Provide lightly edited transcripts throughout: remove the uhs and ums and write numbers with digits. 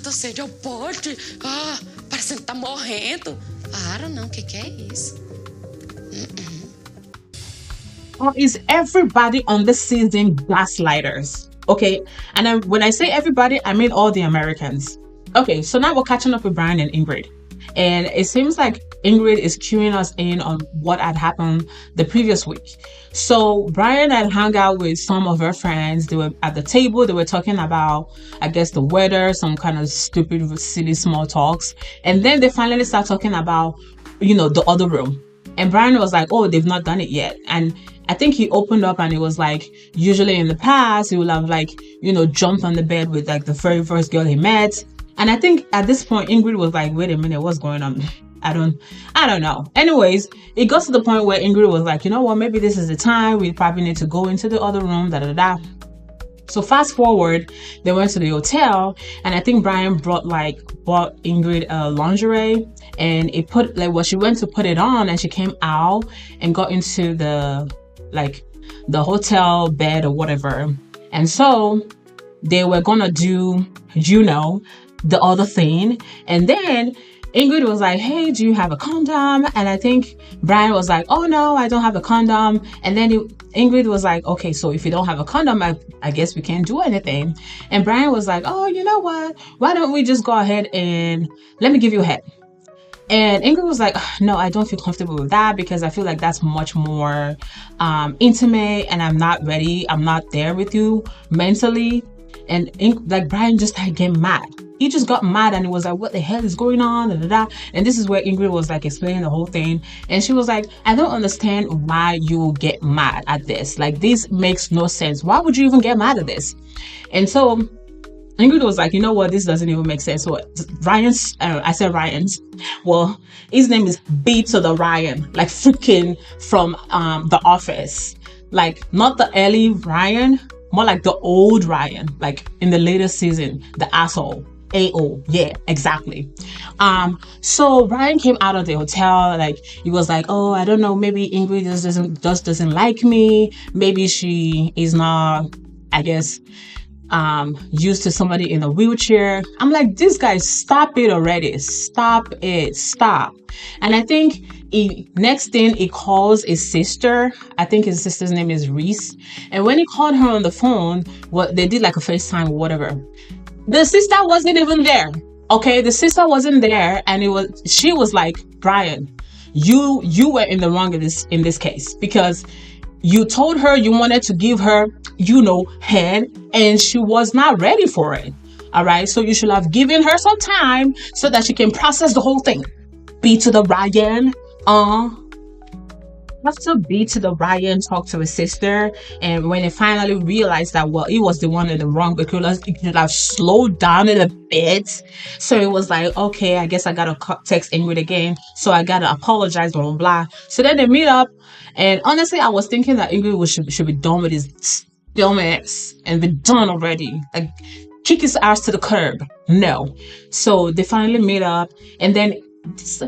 tô sede ao pote. Ah, parecendo que tá morrendo. Para não, que é isso? Or is everybody on the season gaslighters? Okay, and when I say everybody, I mean all the Americans. Okay, so now we're catching up with Brian and Ingrid. And it seems like Ingrid is cueing us in on what had happened the previous week. So Brian had hung out with some of her friends. They were at the table. They were talking about, I guess, the weather, some kind of stupid, silly, small talks. And then they finally start talking about, the other room. And Brian was like, oh, they've not done it yet. And I think he opened up and it was like, usually in the past, he would have jumped on the bed with like the very first girl he met. And I think at this point, Ingrid was like, wait a minute, what's going on? I don't know. Anyways, it got to the point where Ingrid was like, you know what, maybe this is the time. We probably need to go into the other room, So fast forward, they went to the hotel, and I think Brian bought Ingrid lingerie, and she went to put it on, and she came out and got into the hotel bed or whatever. And so they were gonna do, the other thing. And then Ingrid was like, hey, do you have a condom? And I think Brian was like, oh no, I don't have a condom. And then Ingrid was like, okay, so if you don't have a condom, I guess we can't do anything. And Brian was like, oh, you know what? Why don't we just go ahead and let me give you a head? And Ingrid was like, no, I don't feel comfortable with that because I feel like that's much more intimate and I'm not ready. I'm not there with you mentally. And Brian just started getting mad. He just got mad and he was like, what the hell is going on? And this is where Ingrid was like explaining the whole thing. And she was like, I don't understand why you get mad at this. Like, this makes no sense. Why would you even get mad at this? And so Ingrid was like, you know what? This doesn't even make sense. So Ryan's, I said Ryan's. Well, his name is B to the Ryan, like freaking from The Office. Like, not the early Ryan, more like the old Ryan, like in the latest season, the asshole. AO, yeah, exactly. So Brian came out of the hotel, like he was like, oh, I don't know, maybe Ingrid just doesn't like me. Maybe she is not, I guess, used to somebody in a wheelchair. I'm like, this guy, stop it already. Stop it. Stop. And I think next thing he calls his sister. I think his sister's name is Reese. And when he called her on the phone, they did like a FaceTime or whatever. The sister wasn't even there. Okay, the sister wasn't there, and she was like, Brian, you were in the wrong in this case, because you told her you wanted to give her, head, and she was not ready for it. All right, so you should have given her some time so that she can process the whole thing. B to the Ryan, after B to the Ryan talked to his sister, and when he finally realized that, well, he was the one in the wrong because he could have slowed down a bit. So it was like, okay, I guess I gotta text Ingrid again. So I gotta apologize, blah, blah, blah. So then they meet up, and honestly, I was thinking that Ingrid should be done with his dumbass and be done already. Like, kick his ass to the curb. No. So they finally meet up, and then this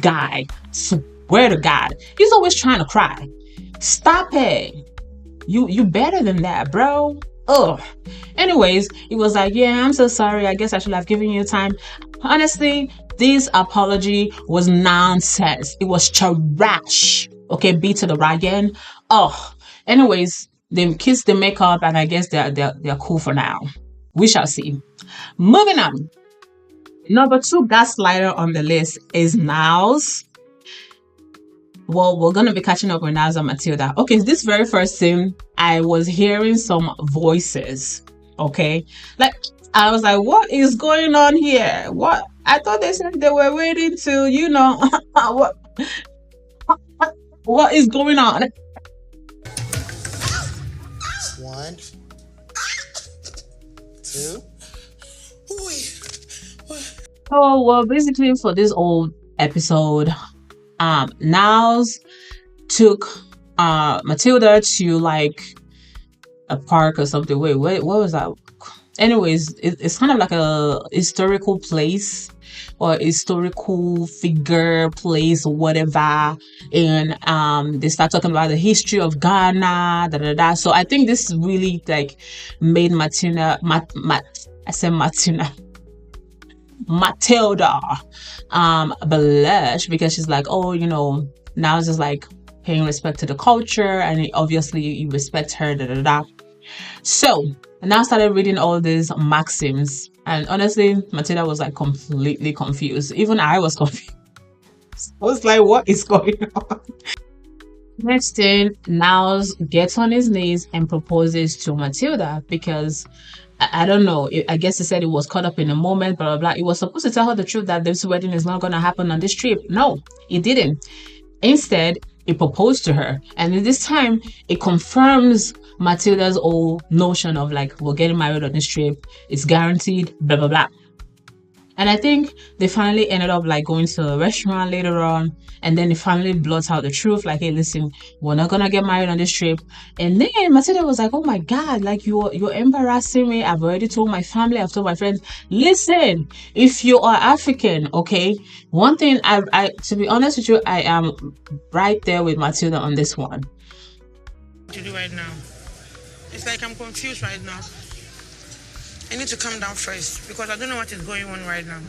guy, swear to God, he's always trying to cry. Stop it. You better than that, bro. Ugh. Anyways, he was like, yeah, I'm so sorry. I guess I should have given you time. Honestly, this apology was nonsense. It was trash. Okay, B to the Ryan. Oh. Anyways, they kissed, the makeup, and I guess they're cool for now. We shall see. Moving on. Number 2 gaslighter on the list is Niles. Well, we're going to be catching up with Niles and Matilda. Okay, this very first scene, I was hearing some voices. Okay, like I was like, what is going on here? What? I thought they said they were waiting to, what is going on? 1, 2. Oh, well, basically for this old episode, Niles took Matilda to like a park or something. Wait, what was that? Anyways, it's kind of like a historical place or historical figure place or whatever, and they start talking about the history of Ghana, So I think this really like made Martina. Matilda blush because she's like, oh, now it's just like paying respect to the culture, and obviously you respect her, da da da. So I now started reading all these maxims, and honestly, Matilda was like completely confused. Even I was confused. I was like, what is going on? Next thing, Niles gets on his knees and proposes to Matilda because I don't know. I guess he said he was caught up in a moment, blah, blah, blah. He was supposed to tell her the truth that this wedding is not going to happen on this trip. No, he didn't. Instead, he proposed to her. And this time, it confirms Matilda's old notion of like, we're getting married on this trip. It's guaranteed, blah, blah, blah. And I think they finally ended up like going to a restaurant later on, and then they finally blurt out the truth, like, hey, listen, we're not gonna get married on this trip. And then Matilda was like, oh my God, like you're embarrassing me. I've already told my family, I've told my friends. Listen, if you are African, okay, one thing I to be honest with you, I am right there with Matilda on this one. To do right now. It's like I'm confused right now. I need to calm down first because I don't know what is going on right now.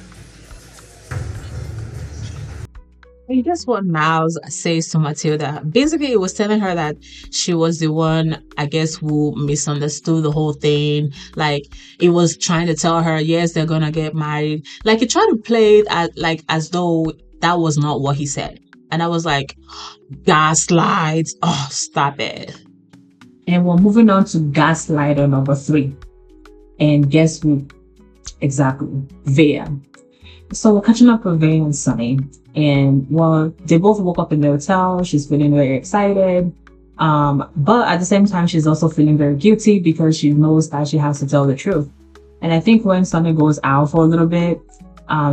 And guess what Niles says to Matilda? Basically, it was telling her that she was the one, I guess, who misunderstood the whole thing. Like, it was trying to tell her, yes, they're gonna get married. Like, he tried to play it as though that was not what he said. And I was like, gaslight. Oh, stop it. And we're moving on to gaslighter number 3. And guess who? Exactly, Veah. So we're catching up with Veah and Sunny. And well, they both woke up in the hotel. She's feeling very excited. But at the same time, she's also feeling very guilty because she knows that she has to tell the truth. And I think when Sunny goes out for a little bit,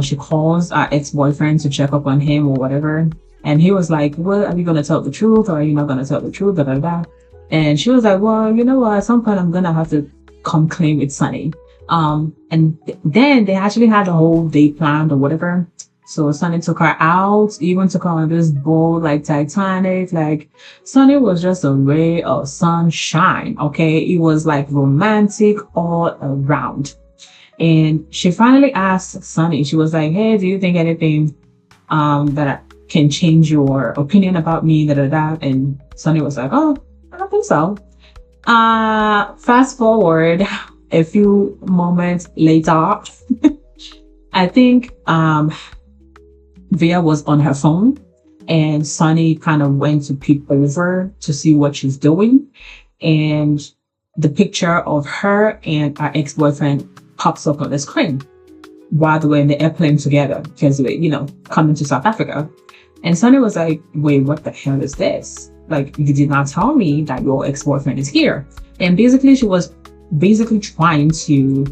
she calls our ex-boyfriend to check up on him or whatever. And he was like, well, are you going to tell the truth or are you not going to tell the truth? Da, da, da. And she was like, well, you know what? At some point, I'm going to have to come clean with Sunny. And then they actually had a whole day planned or whatever. So Sunny took her out, even took her on this boat like Titanic. Like, Sunny was just a ray of sunshine, okay? It was like romantic all around. And she finally asked Sunny, she was like, hey, do you think anything that can change your opinion about me, da da da? And Sunny was like, oh, I don't think so. Fast forward a few moments later, I think Veah was on her phone and Sunny kind of went to peek over to see what she's doing. And the picture of her and her ex-boyfriend pops up on the screen while they were in the airplane together because they were, coming to South Africa. And Sunny was like, wait, what the hell is this? Like, you did not tell me that your ex-boyfriend is here. And basically, she was trying to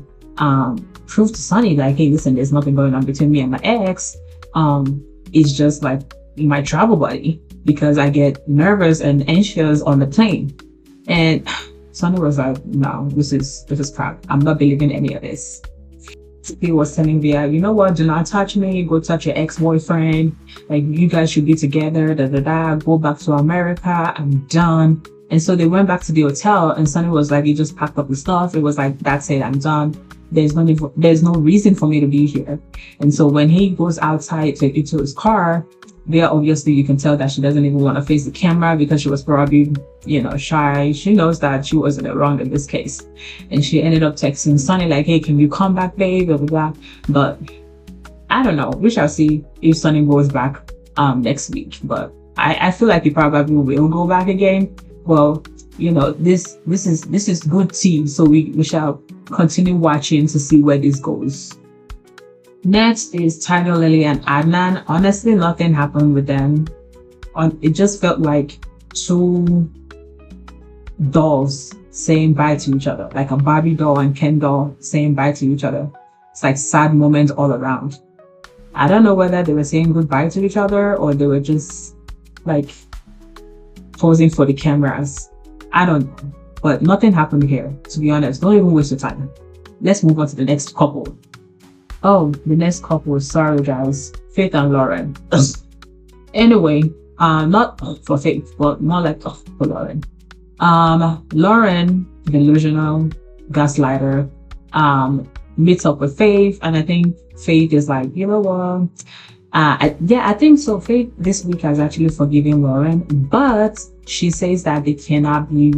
prove to Sunny, like, hey, listen, there's nothing going on between me and my ex. It's just like my travel buddy because I get nervous and anxious on the plane. And Sunny was like, no, this is crap. I'm not believing any of this. He was telling Veah, you know what, do not touch me, go touch your ex-boyfriend, like you guys should be together, da da da, go back to America, I'm done. And so they went back to the hotel and Sunny was like, he just packed up the stuff. It was like, that's it, I'm done. There's no reason for me to be here. And so when he goes outside to get to his car, Veah, obviously you can tell that she doesn't even want to face the camera because she was probably, shy. She knows that she wasn't wrong in this case. And she ended up texting Sunny like, hey, can you come back, babe? Blah, blah, blah. But I don't know. We shall see if Sunny goes back next week. But I feel like he probably will go back again. Well, this is good tea. So we shall continue watching to see where this goes. Next is Tiger Lily and Adnan. Honestly, nothing happened with them. It just felt like two dolls saying bye to each other, like a Barbie doll and Ken doll saying bye to each other. It's like sad moments all around. I don't know whether they were saying goodbye to each other or they were just like posing for the cameras. I don't know, but nothing happened here, to be honest. Don't even waste your time. Let's move on to the next couple. Oh, the next couple, sorry guys, Faith and Lauren. Anyway, not for Faith, but more like for Lauren. Lauren, delusional, gaslighter, meets up with Faith, and I think Faith is like, you know what? I think so. Faith this week has actually forgiven Lauren, but she says that they cannot be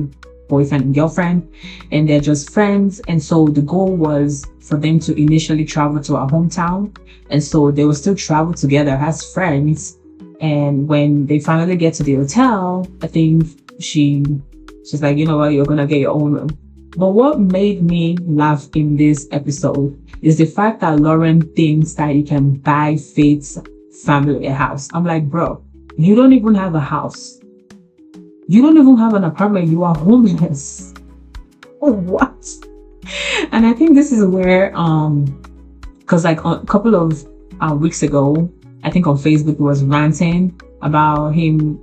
boyfriend and girlfriend, and they're just friends. And so the goal was for them to initially travel to our hometown, and so they will still travel together as friends. And when they finally get to the hotel, I think she's like, you know what, you're gonna get your own room. But what made me laugh in this episode is the fact that Lauren thinks that you can buy Faith's family a house. I'm like, bro, you don't even have a house. You don't even have an apartment. You are homeless. Oh, what? And I think this is where, because like a couple of weeks ago, I think on Facebook he was ranting about him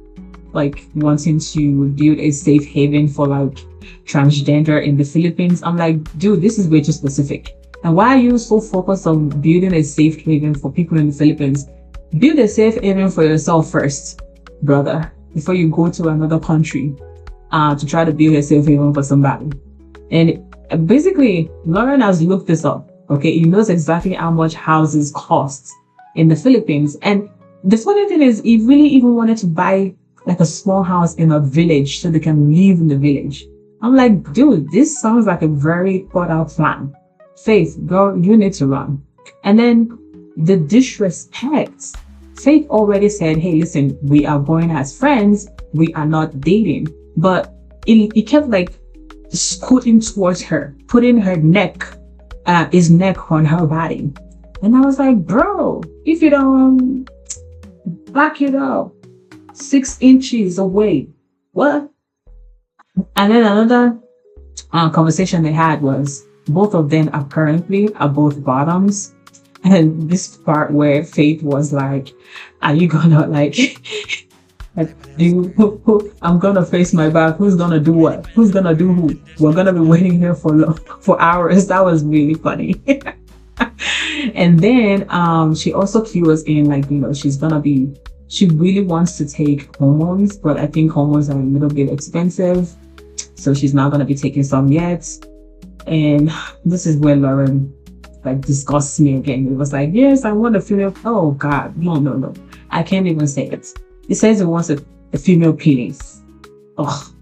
like wanting to build a safe haven for like transgender in the Philippines. I'm like, dude, this is way too specific. And why are you so focused on building a safe haven for people in the Philippines? Build a safe haven for yourself first, brother, before you go to another country to try to build a safe haven for somebody. And basically, Lauren has looked this up. Okay, he knows exactly how much houses cost in the Philippines. And the funny thing is, he really even wanted to buy like a small house in a village so they can live in the village. I'm like, dude, this sounds like a very thought out plan. Faith, girl, you need to run. And then the disrespect. Faith already said, hey, listen, we are going as friends. We are not dating. But he kept like scooting towards her, putting her his neck on her body. And I was like, bro, if you don't back it up 6 inches away, what? And then another conversation they had was both of them apparently are both bottoms. And this part where Faith was like, are you gonna like I'm gonna face my back, who's gonna do what, who's gonna do who, we're gonna be waiting here for hours. That was really funny. And then she also cues in like, you know, she really wants to take hormones, but I think hormones are a little bit expensive, so she's not gonna be taking some yet. And this is where Lauren like disgusts me again. It was like, yes, I want a female. Oh god, no, I can't even say it. It says it wants a female penis. Ugh,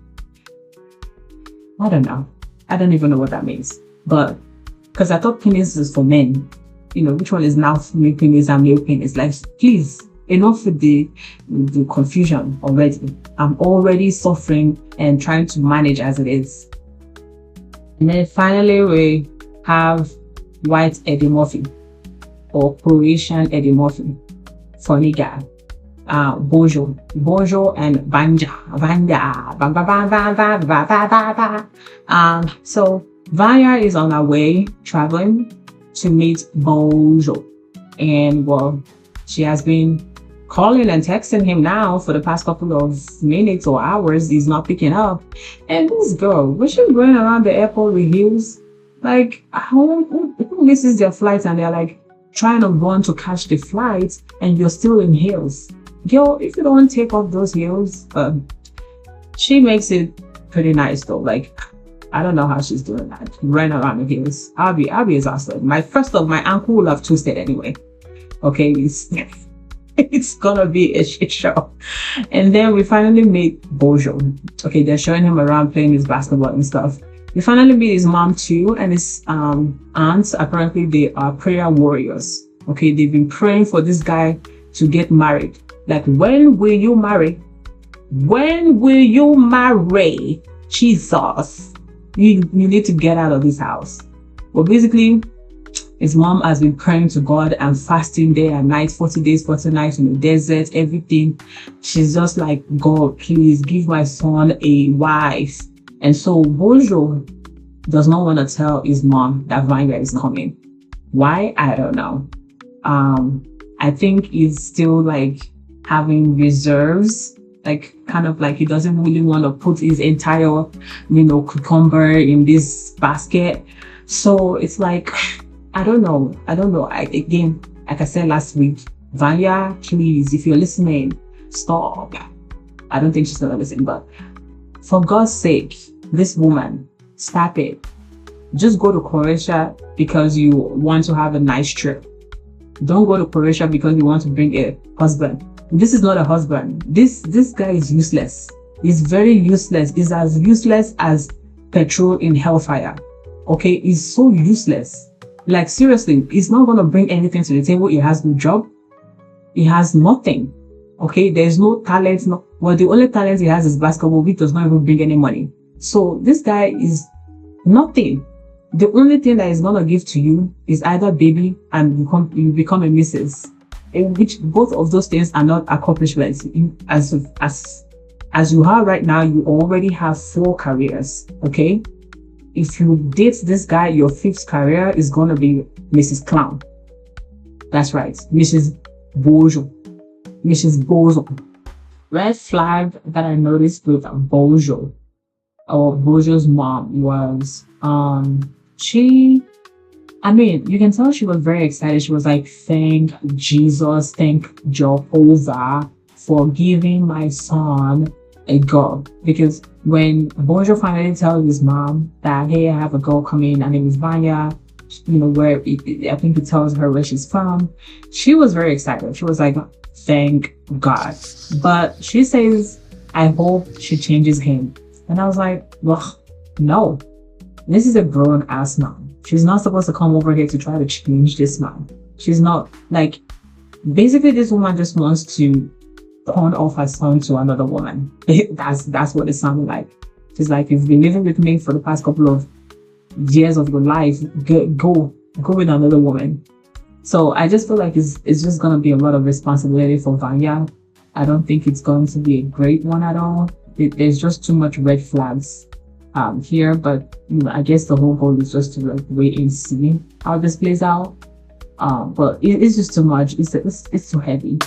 I don't know, I don't even know what that means. But because I thought penis is for men, you know, which one is now female penis and male penis? Like, please, enough with the confusion already. I'm already suffering and trying to manage as it is. And then finally we have white Eddie Murphy or Croatian Eddie Murphy. Funny guy. Bojo and Vanja. So Veah is on her way traveling to meet Bojo. And well, she has been calling and texting him now for the past couple of minutes or hours. He's not picking up. And this girl, was she going around the airport with heels? Like, who misses their flight and they're like trying to run to catch the flight and you're still in heels? Girl, if you don't take off those heels, she makes it pretty nice though. Like, I don't know how she's doing that. Running around in heels. I'll be exhausted. My ankle will have twisted anyway. Okay, it's gonna be a shit show. And then we finally meet Bojo. Okay, they're showing him around playing his basketball and stuff. We finally meet his mom too, and his aunts. Apparently they are prayer warriors. Okay, they've been praying for this guy to get married. Like, when will you marry? When will you marry? Jesus, you need to get out of this house. Well, basically, his mom has been praying to God and fasting day and night, 40 days, 40 nights in the desert, everything. She's just like, God, please give my son a wife. And so Bojo does not want to tell his mom that Veah is coming. Why? I don't know. I think he's still like having reserves, like kind of like he doesn't really want to put his entire, cucumber in this basket. So it's like, I don't know. Again, like I said last week, Veah, please, if you're listening, stop. I don't think she's gonna listen, but for God's sake, this woman, stop it. just go to Croatia because you want to have a nice trip. Don't go to Croatia because you want to bring a husband. This is not a husband. This guy is useless. He's very useless. He's as useless as petrol in hellfire. Okay, he's so useless. Like, seriously, he's not going to bring anything to the table. He has no job. He has nothing. Okay, there's no talent. No, well, the only talent he has is basketball, which does not even bring any money. So this guy is nothing. The only thing that he's going to give to you is either baby and you become a missus. In which both of those things are not accomplishments. As you are right now, you already have 4 careers. Okay, if you date this guy, your 5th career is going to be Mrs. Clown. That's right, Mrs. Bojo. Mrs. Bozo. Red flag that I noticed with Bojo, or Bojo's mom, was I mean, you can tell she was very excited. She was like, thank Jesus, thank Jehovah for giving my son a girl. Because when Bojo finally tells his mom that, hey, I have a girl coming, her name is Veah, you know, I think he tells her where she's from, she was very excited. She was like, thank God. But she says, I hope she changes him. And I was like, well, no. This is a grown ass man. She's not supposed to come over here to try to change this man. She's not, like, basically this woman just wants to pawn off her son to another woman. That's what it sounded like. She's like, you've been living with me for the past couple of years of your life. Go with another woman. So I just feel like it's just going to be a lot of responsibility for Veah. I don't think it's going to be a great one at all. There's just too much red flags here, but you know, I guess the whole goal is just to like wait and see how this plays out. But it's just too much. It's too heavy.